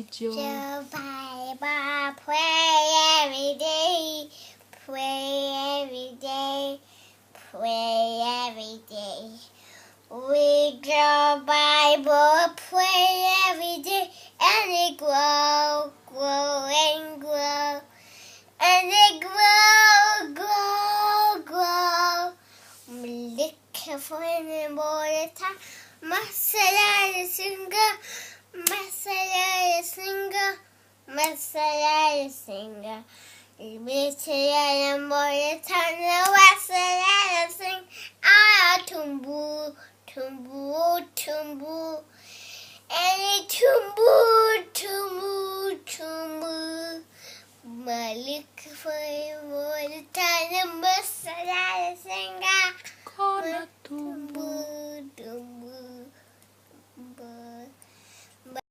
read your Bible, pray every day, pray every day, pray every day. Read your Bible, pray every day, and it grow, grow and grow, and it grow, grow, grow. Look for him all the time. Masala singer, masala singer, masala singer. Masala all the time. Masala sing. Ah, tumbu, tumbu, tumbu, and it tumbu.